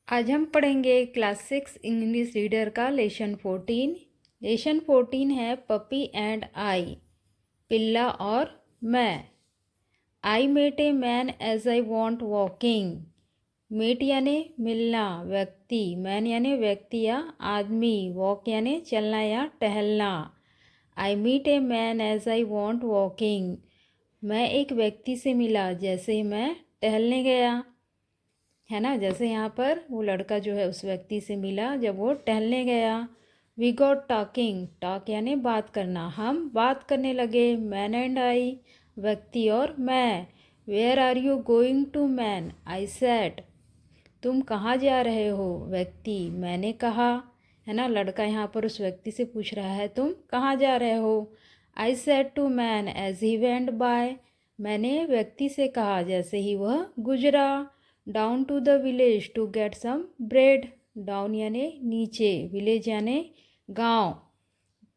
आज हम पढ़ेंगे क्लास 6 इंग्लिश रीडर का लेसन 14। लेसन 14 है पपी एंड आई, पिल्ला और मैं। I met a man as I want walking. Met यानी मिलना, व्यक्ति। मैन यानी व्यक्ति या आदमी। वॉक यानी चलना या टहलना। I meet a man as I want walking. मैं एक व्यक्ति से मिला जैसे मैं टहलने गया, है ना। जैसे यहाँ पर वो लड़का जो है उस व्यक्ति से मिला जब वो टहलने गया। We got talking. टॉक यानी बात करना, हम बात करने लगे। मैन एंड आई, व्यक्ति और मैं। Where are you going to man, I said. तुम कहाँ जा रहे हो, व्यक्ति। मैंने कहा, है ना। लड़का यहाँ पर उस व्यक्ति से पूछ रहा है तुम कहाँ जा रहे हो। I said to man as he went by. मैंने व्यक्ति से कहा जैसे ही वह गुजरा। Down to the village to get some bread. Down यानी नीचे, विलेज यानी गांव,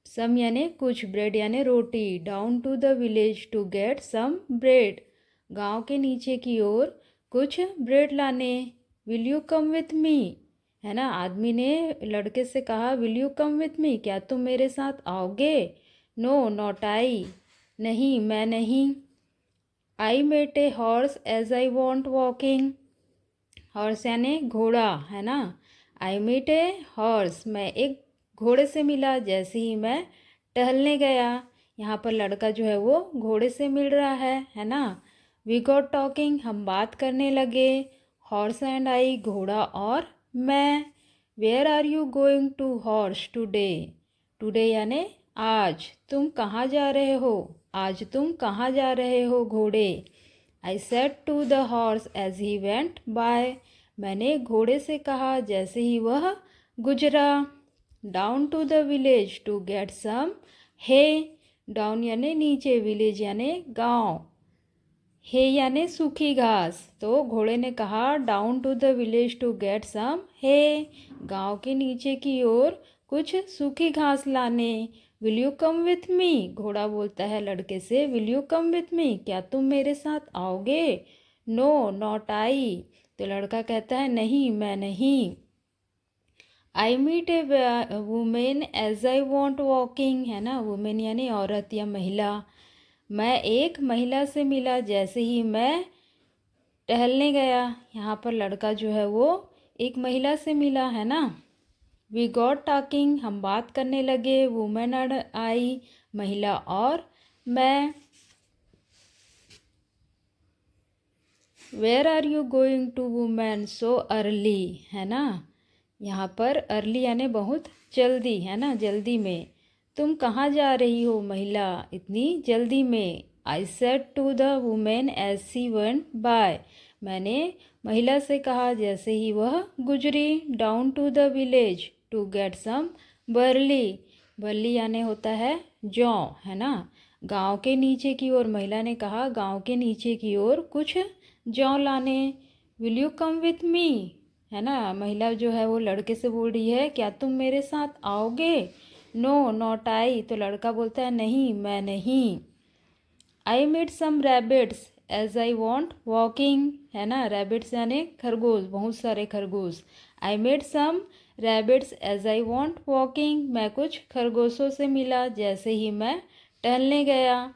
सम यानी कुछ, ब्रेड यानी रोटी। Down to the village to get some bread. गांव के नीचे की ओर कुछ ब्रेड लाने। Will you come with me, है ना। आदमी ने लड़के से कहा will you come with me, क्या तुम मेरे साथ आओगे। नो नॉट आई, नहीं मैं नहीं। I met a horse as I want walking. Horse यानी घोड़ा, है ना। आई मीट ए हॉर्स, मैं एक घोड़े से मिला जैसे ही मैं टहलने गया। यहाँ पर लड़का जो है वो घोड़े से मिल रहा है ना। वी गॉट टॉकिंग, हम बात करने लगे। हॉर्स एंड आई, घोड़ा और मैं। Where are you going to horse today. Today यानी आज। तुम कहाँ जा रहे हो, आज तुम कहाँ जा रहे हो, घोड़े। I said to the horse as he went by. मैंने घोड़े से कहा जैसे ही वह गुजरा। Down to the village to get some hay. Down यानी नीचे, विलेज यानी गांव, हे यानी सूखी घास। तो घोड़े ने कहा down to the village to get some hay, गांव के नीचे की ओर कुछ सूखी घास लाने। Will you come with me, घोड़ा बोलता है लड़के से will you come with me, क्या तुम मेरे साथ आओगे। नो नॉट आई, तो लड़का कहता है नहीं मैं नहीं। I meet a women as I want walking, है ना। वुमेन यानी औरत या महिला। मैं एक महिला से मिला जैसे ही मैं टहलने गया। यहाँ पर लड़का जो है वो एक महिला से मिला, है ना। वी गॉट टॉकिंग, हम बात करने लगे। वुमेन एंड आई, महिला और मैं। Where are you going to women so early, है ना। यहाँ पर अर्ली यानी बहुत जल्दी, है ना, जल्दी में। तुम कहाँ जा रही हो, महिला, इतनी जल्दी में। I said to the women as she went by. मैंने महिला से कहा जैसे ही वह गुजरी। Down to the village to get some barley. Barley यानी होता है जौ, है ना। गांव के नीचे की ओर, महिला ने कहा गांव के नीचे की ओर कुछ जौ लाने। Will you come with me, है ना। महिला जो है वो लड़के से बोल रही है क्या तुम मेरे साथ आओगे। नो नॉट आई, तो लड़का बोलता है नहीं मैं नहीं। I meet some rabbits as I want walking, है ना। रैबिट्स यानी खरगोश, बहुत सारे खरगोश। I met some rabbits as I want walking, मैं कुछ खरगोशों से मिला जैसे ही मैं टहलने गया।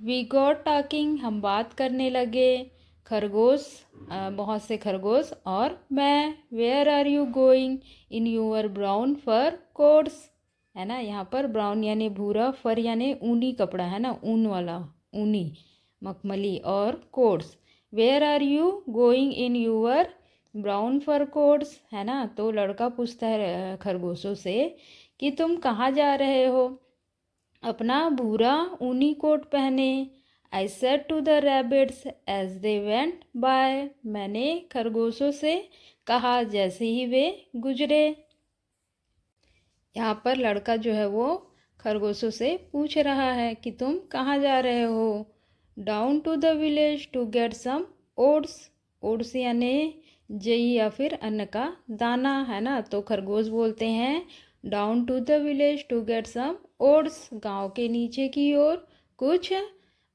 वी गॉट टॉकिंग, हम बात करने लगे। खरगोश, बहुत से खरगोश और मैं। Where are you going in your brown fur coats, है ना। यहाँ पर ब्राउन यानी भूरा, फर यानी ऊनी कपड़ा, है ना, ऊन वाला, ऊनी, मखमली, और coats. Where are you going in your brown fur coats, है ना। तो लड़का पूछता है खरगोशों से कि तुम कहाँ जा रहे हो अपना भूरा ऊनी कोट पहने। I said to the rabbits as they went by. मैंने खरगोशों से कहा जैसे ही वे गुजरे। यहाँ पर लड़का जो है वो खरगोशों से पूछ रहा है कि तुम कहाँ जा रहे हो। Down to the village to get some oats. Oats यानी जई या फिर अन्न का दाना, है ना। तो खरगोश बोलते हैं down to the village to get some oats, गांव के नीचे की ओर कुछ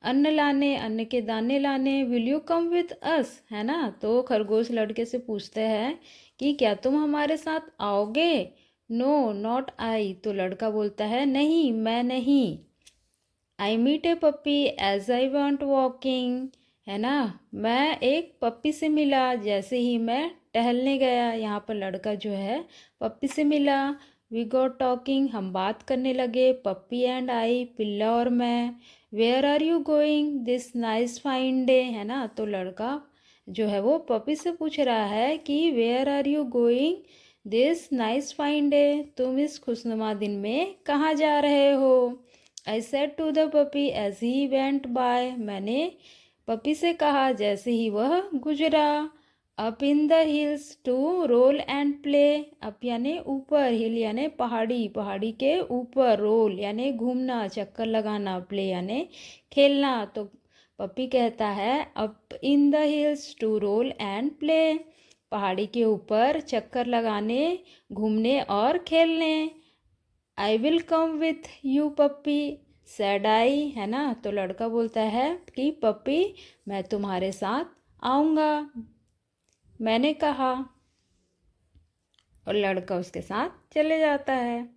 अन्न लाने, अन्न के दाने लाने। Will you come with us, है ना। तो खरगोश लड़के से पूछते हैं कि क्या तुम हमारे साथ आओगे। नो नॉट आई, तो लड़का बोलता है नहीं, मैं नहीं। I meet a puppy as I want walking, है ना। मैं एक पप्पी से मिला जैसे ही मैं टहलने गया। यहाँ पर लड़का जो है पप्पी से मिला। वी गॉट टॉकिंग, हम बात करने लगे। पप्पी एंड आई, पिल्ला और मैं। Where are you going this nice fine day, है ना। तो लड़का जो है वो पप्पी से पूछ रहा है कि where are you going this nice fine day, तुम इस खुशनुमा दिन में कहाँ जा रहे हो। I said to the puppy as he went by, मैंने पपी से कहा जैसे ही वह गुजरा। Up in the hills to roll and play, up यानी ऊपर, हिल यानी पहाड़ी, पहाड़ी के ऊपर, रोल यानी घूमना, चक्कर लगाना, प्ले यानी खेलना। तो पपी कहता है up in the hills to roll and play, पहाड़ी के ऊपर चक्कर लगाने, घूमने और खेलने। I will come with you puppy said I, है ना। तो लड़का बोलता है कि पप्पी मैं तुम्हारे साथ आऊँगा, मैंने कहा। और लड़का उसके साथ चले जाता है।